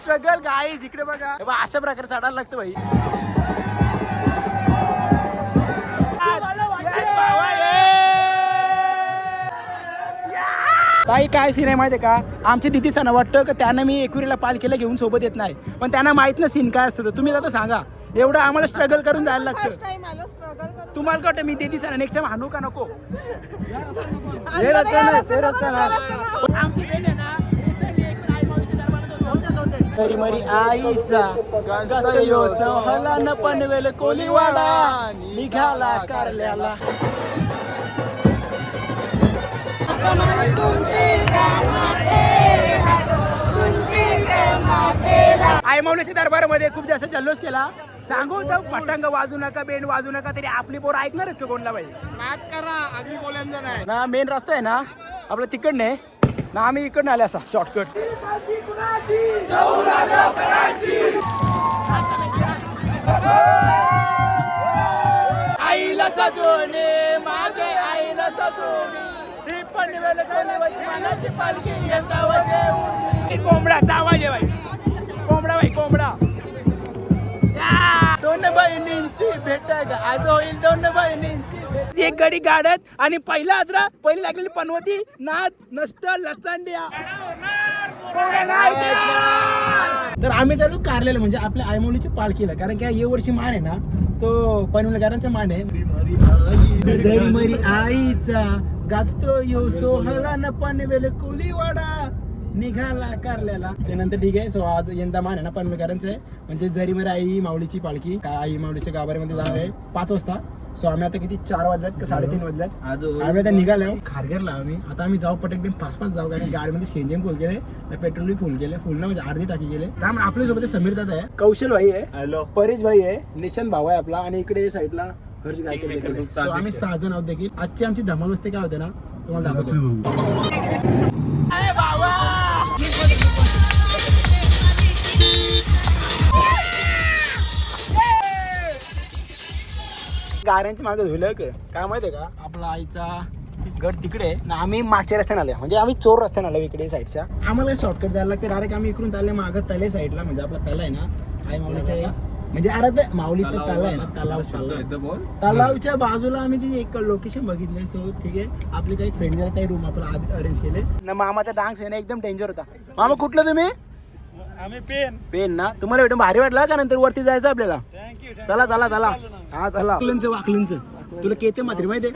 Struggle guys इकडे बघा अशा प्रकारे चढायला लागतं भाई. काही काय सीन आहे माहिती आहे का, आमच्या दिदीचं वाटतं की त्यांना मी एकविरीला पालखीला घेऊन सोबत येत नाही, पण त्यांना माहित ना सीन काय असतं. तुम्ही आता सांगा, एवढं आम्हाला स्ट्रगल करून जायला लागतं. तुम्हाला वाटतं मी दिदीचा नेक्स्ट टाइम हाणू का नको. हे रस्ता ना आमची बहीण आहे ना तरी मरी आईचा यो सहला न पनवेल कोलीवाडा निघाला कारल्याला. आई माऊलीच्या दरबारामध्ये खूप जास्त जल्लोष केला. सांगू तर पतंग वाजू नका, बेंड वाजू नका, तरी आपली पोरं ऐकणार आहेत का कोणला भाई. नाच करा, अगदी बोलायचं नाही ना. मेन रस्ता आहे ना आपला तिकडने ना, आम्ही इकडनं आले असा शॉर्टकट. आईला सजवणे माझे आईला सजवणे कोंबडाचा आवाज आहे भाई. कोंबडा भाई कोंबडा. दोन बहिणींची भेट आज होईल, दोन बहिणींची एक गडी गाडत आणि पहिला आदरा पहिली लागलेली पनवती नाद नष्ट लचांड्या. तर आम्ही चालू कारलेलं म्हणजे आपल्या आईमौलीची पालखीला, कारण की हे वर्षी मान आहे ना तो पनवेलकरांचा मान आहे. जरी मरी आईचा गाजतो यो सोहला न पनवेल कोलीवाडा निघाला कारल्याला. त्यानंतर ठीक आहे. सो आज यंदा मान आहे ना पनवेलकरांचं आहे, म्हणजे जरी मरी आई माऊलीची पालखी का आई माऊलीच्या गाभाऱ्यामध्ये जाणार आहे 5 वाजता. सो आम्ही आता किती 4 वाजल्यात का 3:30 वाजल्यात आम्ही आता निघालो खारघरला. आता आम्ही जाऊ पट एकदम फास्ट जाऊ, कारण गाडीमध्ये सीएनजी फुल केले, पेट्रोल बी फुल केले, फुल ना म्हणजे अर्धी टाकी गेले. त्यामुळे आपल्यासोबत समीर दादा आहे, कौशल भाई आहे, हॅलो परेश भाई आहे, निशांत भाऊ आहे आपला, आणि इकडे साईडला हर्ष गायकर देखील. सो आम्ही 6 जण आहोत देखील. आजची आमची धमाल मस्ती काय होते ना तुम्हाला दाखवतो. गाड्यांची मागे धुलं काय माहितीये का, आपला आईचा गड तिकडे ना, आम्ही मागच्या रस्त्याने आले, म्हणजे आम्ही चोर रस्त्याने आलो इकडे साईडच्या. आम्हाला शॉर्टकट जायला लागते डायरेक्ट. आम्ही इकडून चालले मागं तले साईडला, म्हणजे आपला तला आहे ना आई माऊलीच्या, म्हणजे अरे माऊलीचा तला आहे ना, तलावच्या बाजूला आम्ही ती एक लोकेशन बघितले. सो ठीक आहे, आपले काही फ्रेंड काही रूम आपल्याला आधी अरेंज केले ना. मामाचा डान्स आहे ना एकदम डेंजर होता. मामा कुठलं तुम्ही? आम्ही पेन ना. तुम्हाला भेटून भारी वाटला का? नंतर वरती जायचं आपल्याला. चला चला चला. हा चला. वाकलंच तुला केते मात्री माहिती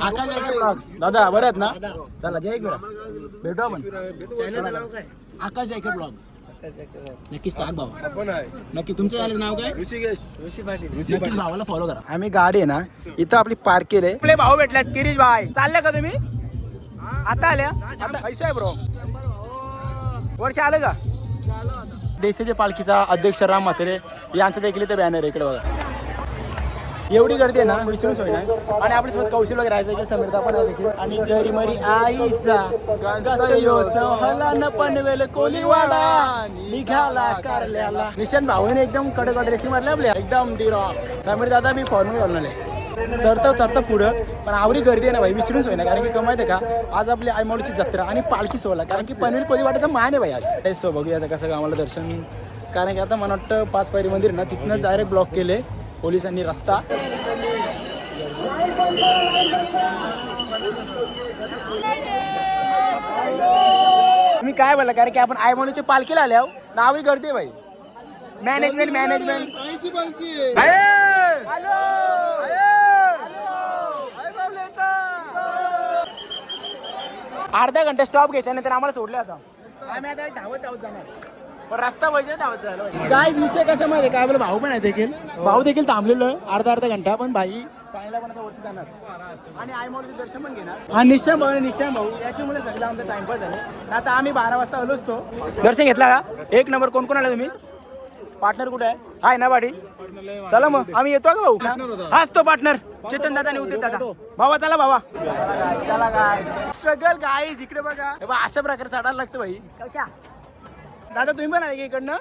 आकाश ब्लॉग दादा बरं आहेत ना. चला जय भेटू आपण. आकाश जायकर ब्लॉग नक्कीच टाक भाऊ. नक्की तुमचं झालं नाव काय? ऋषी पाटील. नक्कीच भावाला फॉलो करा. आम्ही गाडी आहे ना इथं आपली पार्क केले. आपले भाऊ भेटल्यात किरीश भाई. चालले का तुम्ही? आता आल्या आता पैसा आहे ब्रो. वर्ष आलं का? देशाच्या पालखीचा अध्यक्ष राम म्हात्रे यांचं देखील इथे बॅनर आहे इकडे बघा. एवढी गर्दी आहे ना विचारून सोय नाही. आणि आपल्यासोबत कौशल वगैरे आहे, समीरता पण आहे देखील. आणि जरी मरी आईचा सहला न पनवेल कोलीवाडा निघाला कारल्याला. निशांत भाऊने एकदम कडक ड्रेसिंग मारले आपल्या एकदम दी रॉक. समीर दादा मी फॉर्मल घालून आले. चढता पुढं पण आवडी गर्दी आहे ना भाई, विचारून सोय ना. कारण की कमायत आहे का आज आपली आईमाऊलीची जत्रा आणि पालखी सोहळा, कारण की पनवेल कोलीवाड्याचा मान आहे भाई आज. सो बघूया आता कसं आम्हाला दर्शन, कारण की आता मला वाटतं 5 पायरी मंदिर ना तिथनं डायरेक्ट ब्लॉक केले पोलिसांनी रस्ता. तुम्ही काय बोलला, कारण की आपण आईमाऊलीच्या पालखीला आल्या नावही गर्दी आहे भाई. मॅनेजमेंट अर्धा घंटा स्टॉप घेतल्यानंतर आम्हाला सोडलं आता. आम्ही आता धावत जाणार, पण रस्ता पाहिजे धावत झाला. गाईज विषय कसं माहिती काय, आपला भाऊ पण आहे देखील, भाऊ देखील थांबलेलो अर्धा घंटा, पण भाई पाहायला पण आता वरती जाणार आणि आईमाऊलीचं दर्शन पण घेणार. हा निश्चय भाऊ याच्यामुळे सगळं आमचा टाइमपास झाला. आता आम्ही 12 वाजता आलो असतो. दर्शन घेतला का? एक नंबर. कोण आला तुम्ही? पार्टनर कुठे आहे? हाय ना बाडी. चला मग आम्ही येतो का भाऊ? हाच तो पार्टनर चेतन दादा आणि उदित दादा. भावा चला भावा. चला काय स्ट्रगल गाईज इकडे बघा. अशा प्रकारे चढायला लागतं भाई. दादा तुम्ही पण आहे की इकडनं?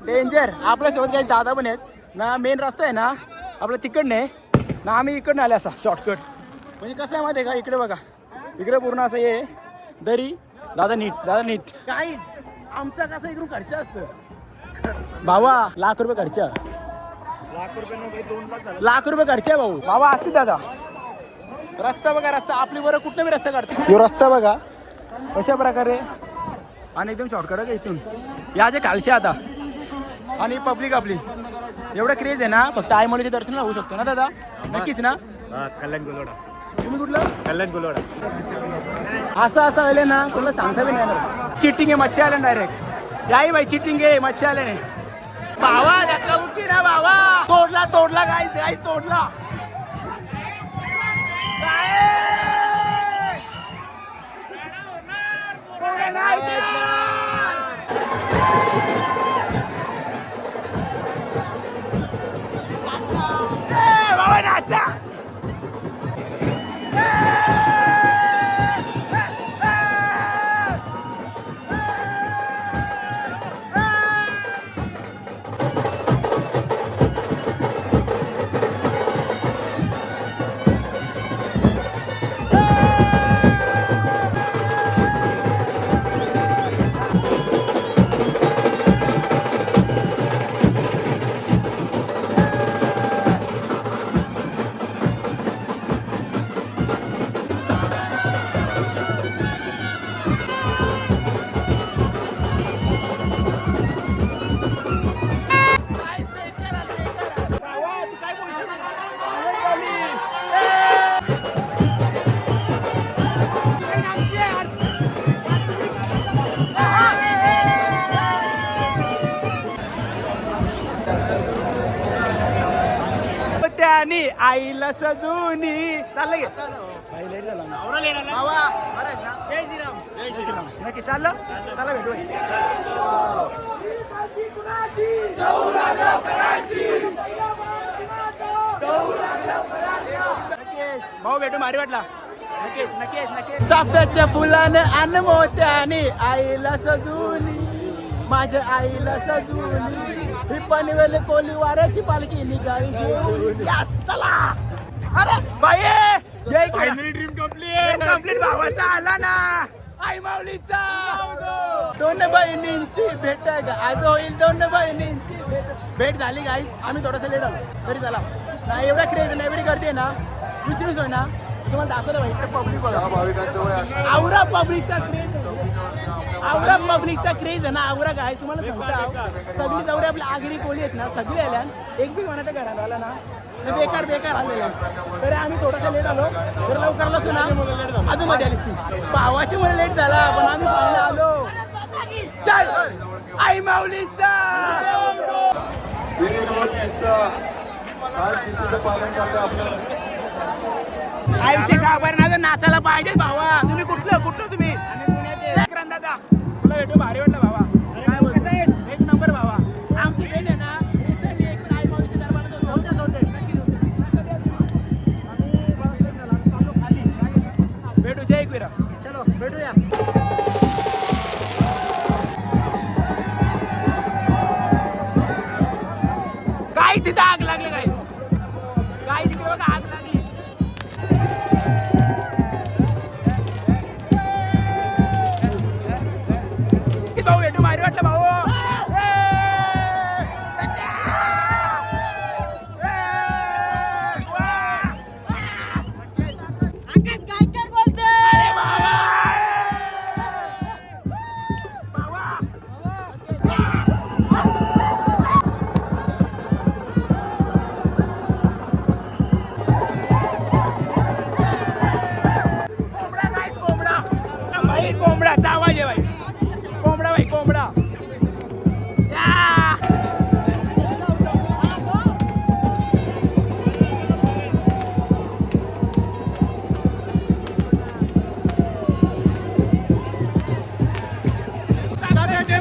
डेंजर. आपल्यासोबत काही दादा पण आहेत ना. मेन रस्ता आहे ना आपल्या तिकडने ना, आम्ही इकडनं आले असा शॉर्टकट. म्हणजे कसं आहे माहिती आहे का, इकडे बघा, इकडे पूर्ण असं हे दरी. दादा नीट गाईज आमचा कसा इकडून खर्च असतं बाबा ₹1,00,000 खर्च ₹1,00,000 खर्च आहे भाऊ बाबा असते दादा रस्ता बघा रस्ता आपली बरं कुठनं बी रस्ता काढतो ह्यो रस्ता बघा अशा प्रकारे आणि एकदम शॉर्टकट आहे इथून या जे खालशे आता आणि पब्लिक आपली एवढं क्रेज आहे ना फक्त आई मुलीचे दर्शन होऊ शकतो ना दादा नक्कीच ना कल्याण गुलोडा तुम्ही कुठलं कल्याण गुलोडा असं आले ना तुला सांगता बी नाही येणार चिटिंग आहे मच्छी आल्या डायरेक्ट याही बाई चिटिंग आहे मच्छी आल्याने भावा धक्का मुक्की ना भावा तोडला काय तोडला बाबा नाचा त्यानी आईला सजूनी चाललं गे नक्की चाललं चला भेटू भाऊ भेटू भारी वाटला नक्कीच नक्कीच नक्कीच चाफ्याच्या फुलाने आणि मोत्याने आईला सजूनी माझ्या आईला सजूनी ही पनवेल कोली वाऱ्याची पालखी निघाली चला अरे बाई जय फायनली ड्रीम कंप्लीट भावाचा आला ना आई माऊलीचा दोन बहिणींची भेट आज होईल दोन बहिणींची भेट झाली गाईस आम्ही थोडंसं लेट आलो तरी चला नाही एवढा क्रेज नाही एवढी गर्दी आहे ना विचारूच होय ना तुम्हाला दाखवतो भाई पब्लिक बघा आवरा पब्लिकचा क्रेज आहे ना आवरा काय तुम्हाला सांगतो सगळी जवळ आपल्या आगरी कोळी आहेत ना सगळी आल्या एक बी कोणाच्या घरात आला ना बेकार आलेला तरी आम्ही थोडासा लेट आलो तर लवकर नसतो ना अजून मध्ये आलीस ती भावाची मला लेट झाला पण आम्ही पाहायला आलो चल आई माऊलीचा आईचे गाभार ना नाचायला पाहिजे भावा तुम्ही कुठलं तुम्ही दादा तुला भेटू भारी वाटलं भावा काय कसं आहेस एक नंबर भावा आमची भेट आहे ना रिसेंटली एक आई माऊलीच्या दरबारात होते भेटू जय एकविरा चलो भेटूया काय तिथं आग लागली काय तिकडे बघा आग लागली भाऊ भेटू भारी वाटलं भाऊ कोंबडाचा आवाज आहे भाई कोंबडा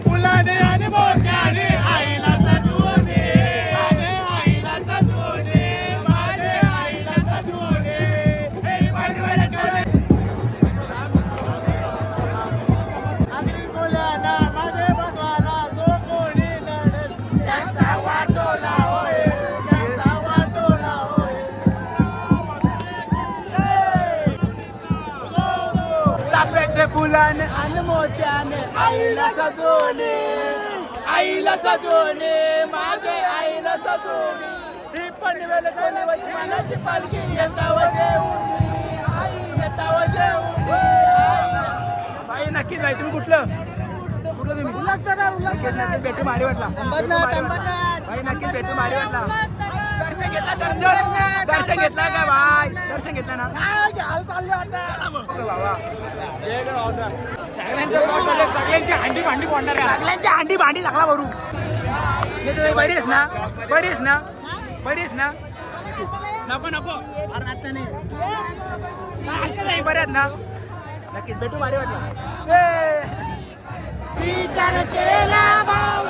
फुलाने आणि मोत्याने आईला सजवणे आईला सजवणे माझे आईला सजवणे चाफ्याच्या फुलाने आणि मोत्याने आईला सजवणे, आईला सजवणे, माझे आईला सजवणे. ही पनवेल गणपती मानाची पालखी येता जेवणी, आई येता जेवणी. बाई नक्कीच बाई. तुम्ही कुठलं तुम्ही? उल्हासनगर. भेटू भारी वाटला. बाई नक्कीच भेटू भारी वाटला. दर्शन घेतला? दर्शन घेतला का बाय? दर्शन घेतला ना? सगळ्यांची हांडी भांडी लागला भरू. बरीच ना, बरीच ना, बरीच ना. नको नको नाही बऱ्याच ना. नक्कीच भेटू भारी वाटला. विचार केला भाऊ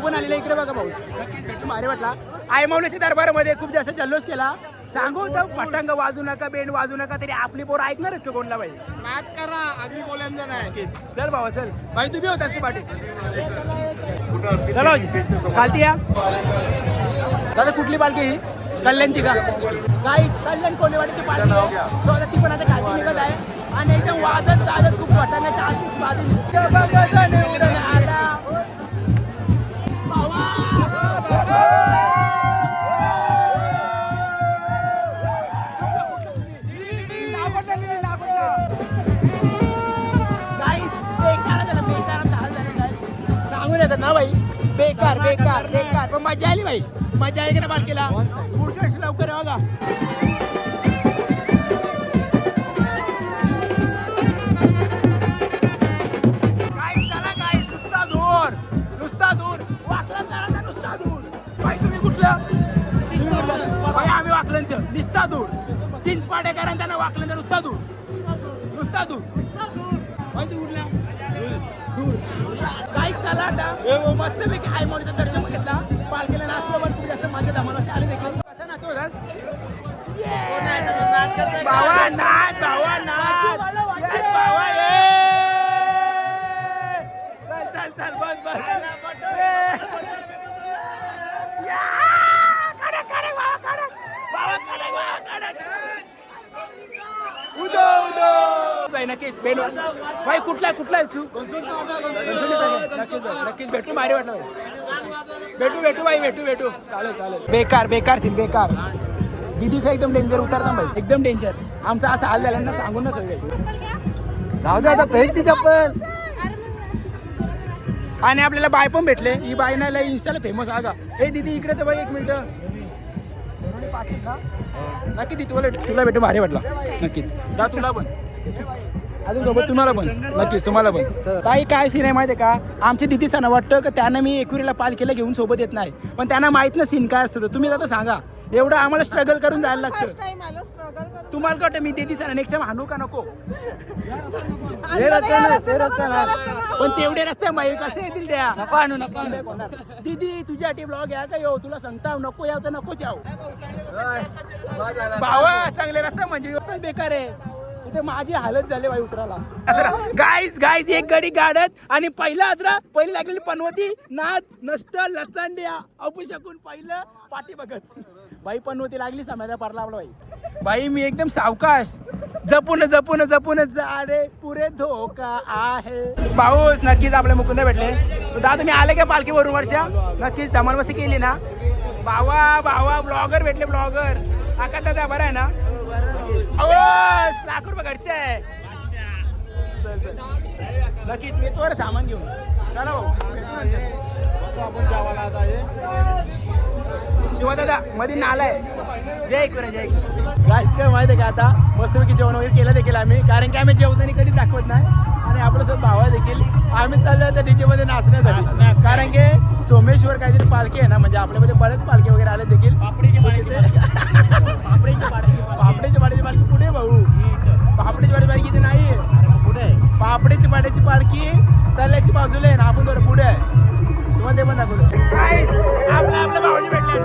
पण आलेला इकडे बघा भाऊ. नक्कीच भेटून भारी वाटला. आयमौलीच्या दरबारामध्ये खूप जास्त जल्लोष केला. सांगू तर पतंग वाजू नका, बेंड वाजू नका, तरी आपली पोरं ऐकणार आहेत का कोणला बाई? नाच करा, अगदी बोलायचं नाही. चल भावा चल. भाई तू बी होतास की पाठी? चला खालती या दादा. कुठली पालखी ही? कल्याणची का? गाईस कल्याण कोलेवाडीची पालखी आहे. सो आता ती पण आता खालती निघत आहे आणि एकदम वाजत गाजत खूप वाटाण्याच्या आधीच बाजूने आला. ना भाई बेकार बेकार बेकार. पण मजा आली भाई. मजा आली का ना पालखीला? पुढच्या वर्षी लवकर आहे बघा. काय झाला काय? नुसता दूर, नुसता दूर. वाकलन करायचा नुसता दूर. भाई तुम्ही कुठलं? भाई आम्ही वाकलनचं. नुसता दूर. चिंचपाडेकरांचा ना वाकलनचा नुसता दूर, नुसता दूर. भाई तू कुठला? काय चला आता मस्तपैकी आयमौलीचं दर्शन घेतला. पालखीला नाचलो पण खूप जास्त मजा धमाल आली देखील. कसं नाचू होतास? भावा नाच, भावा नाच, भावा ये. चल चल चल बस बस. उदो उदो भाई. नक्कीच भेटू भाई. कुठला कुठला आहे तू? नक्कीच भेटू. भारी वाटलं भाई. भेटू भेटू भाई. भेटू भेटू. चालेल चालेल. बेकार बेकार सीन बेकार. दिदीचा एकदम डेंजर उतरता भाई. एकदम डेंजर. आमचा असा हाल झाला ना सांगून ना सगळे. जाऊ दे आता पहिली चप्पल. आणि आपल्याला बाय पण भेटले. ही बाय ना इंस्टाला फेमस आहे का? हे दीदी इकडे तर बाई एक मिनिट. नक्की ती तुला भेटू भारी वाटला. नक्कीच दा तुला पण अजून सोबत तुम्हाला पण. नक्कीच तुम्हाला पण. काही काय सीन आहे माहिती आहे का? आमच्या दिदीचं ना वाटतं की त्यांना मी एकविरीला पालखीला घेऊन सोबत येत नाही, पण त्यांना माहित ना सीन काय असतं. तुम्ही आता सांगा. एवढं आम्हाला स्ट्रगल करून जायला लागतं. तुम्हाला वाटतं मी दिदीचा नेक्स्ट टाइम हाणू का नको? पण तेवढे रस्ते माहीत कसे येतील त्या? नको आणू नको. दीदी तुझ्यासाठी ब्लॉग या का येऊ? तुला सांगता नको याव तर नकोच याव. भावा चांगले रस्ते म्हणजे बेकार आहे. इथे माझी हालत झाली बाई उतराला. गाईज गाईज एक गडी गाडत आणि पहिला अद्रा पहिली लागलेली पनवती नाद नसतं लचांड्या अपशकून पहिलं पाठी बघत बाई पनवती लागली समाजा पारला आपला बाई. बाई मी एकदम सावकाश जपून जपून जपून जा रे पुरे धोका आहे. पाऊस नक्कीच आपले मुकुंद भेटले. दादा तुम्ही आले का पालखीवरून? वर्षा नक्कीच धमाल मस्ती केली ना? भावा भावा ब्लॉगर भेटले. ब्लॉगर आका दादा बरं आहे ना? लाख रुपये घरचे आहे. नक्कीच मी तोवर सामान घेऊन. चला भाऊ आपण जावाला. शिवा दादा मध्ये नाला आहे. जय एकविरा जय एकविरा. गाईस काय माहिती आहे का? आता मस्तपैकी जेवण वगैरे केलं देखील आम्ही, कारण की आम्ही जेवताना कधी दाखवत नाही. आणि आपलं सोबत भावा देखील आम्ही चाललो होतो डीजे मध्ये नाचण्यासाठी. कारण की सोमेश्वर काहीतरी पालखी आहे ना, म्हणजे आपल्यामध्ये बरेच पालखी वगैरे आले देखील. पापडीची पाड्याची पालखी पुढे भाऊ. पापडीची पाड्याची पालखी इथे नाही पुढे. पापडीची पाड्याची पालखी तल्याची बाजूला आहे ना, आपण थोडं पुढे आहे. तुम्हाला ते पण दाखवतो. आपल्या भावाजी भेटले.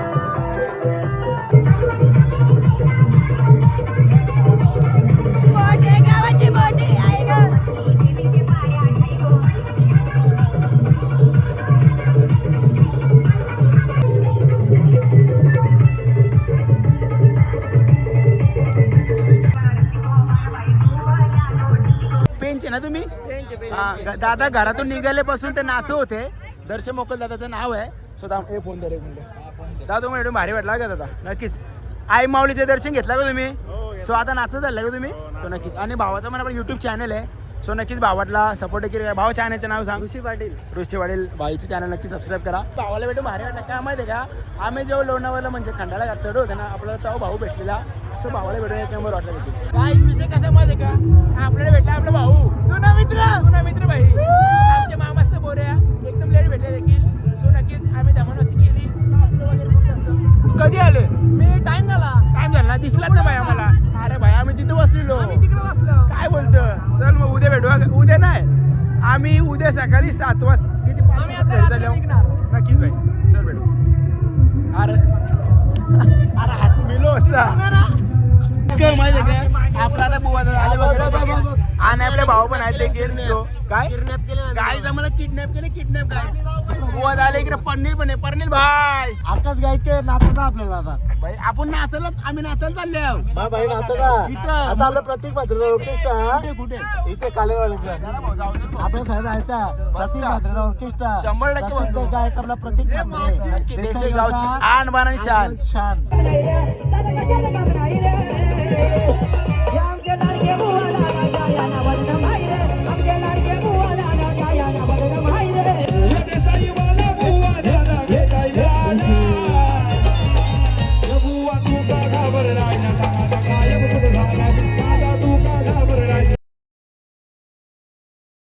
ना तुम्ही? हा दादा घरातून निघाल्यापासून ते नाचू होते. दर्शन मोकल दादाचं नाव आहे. स्वतः हे फोन दर एक मिनिट दादा तुम्हाला एवढं भारी वाटला का दादा? नक्कीच. आई माऊलीचे दर्शन घेतलं का तुम्ही? सो आता नाचत झालं का तुम्ही? सो नक्कीच. आणि भावाचा मला पण यूट्यूब चॅनल आहे. सो नक्कीच भावाला सपोर्ट केलं. भावा चॅनलचं नाव सांग. ऋषी पाटील भाईचं चॅनल नक्की सबस्क्राईब करा. भावाला भेटून भारी वाटलं काय माहिती आहे का? आम्ही जेव्हा लोणावळ्याला म्हणजे खंडाला चढ होते ना आपल्याला तेव्हा भाऊ भेटलेला. सो भावाला भेटून एक नंबर वाटला देखील. काय विषय कसा माहिती आहे का? आपल्याला भेटला आपला भाऊ जुना मित्र भाई आमच्या मामाचं बोऱ्या एकदम लेट भेटले देखील. सो नक्कीच आम्ही धमाल केली. कधी आले? मी टाइम झाला ना दिसलाच ना भाई आम्हाला. अरे भाई आम्ही तिथे बसलेलो. तिकडे बसलो. काय बोलतो? चल मग उद्या भेटू. उद्या नाही आम्ही उद्या सकाळी 7 वाजता किती 5 वाजता घरी झाल्यावर नक्कीच भाई. चल भेटू. अरे हात मिलो असा माहिती का आपला आता बुवा आले बघा आणि आपले भाऊ पण आहेत देखील. सो काय गाईज आम्हाला किडनॅप गाईज. बुवा आले इकडे पनीर पण आहे. पनीर भाई आकाश गायके नाचता आपल्याला आता भाई आपण नाचायलाच आम्ही नाचायला चालले आहोत. भाई नाचता इथं आता आपलं प्रत्येक पात्र ऑर्केस्ट्रा कुठे इथे कालेवाडीचा आपल्या साहेब जायचा प्रत्येक पात्राचा ऑर्केस्ट्रा 100% प्रसिद्ध गायक आपला प्रत्येक नक्की देसाई गावची आण बाण आणि शान. शान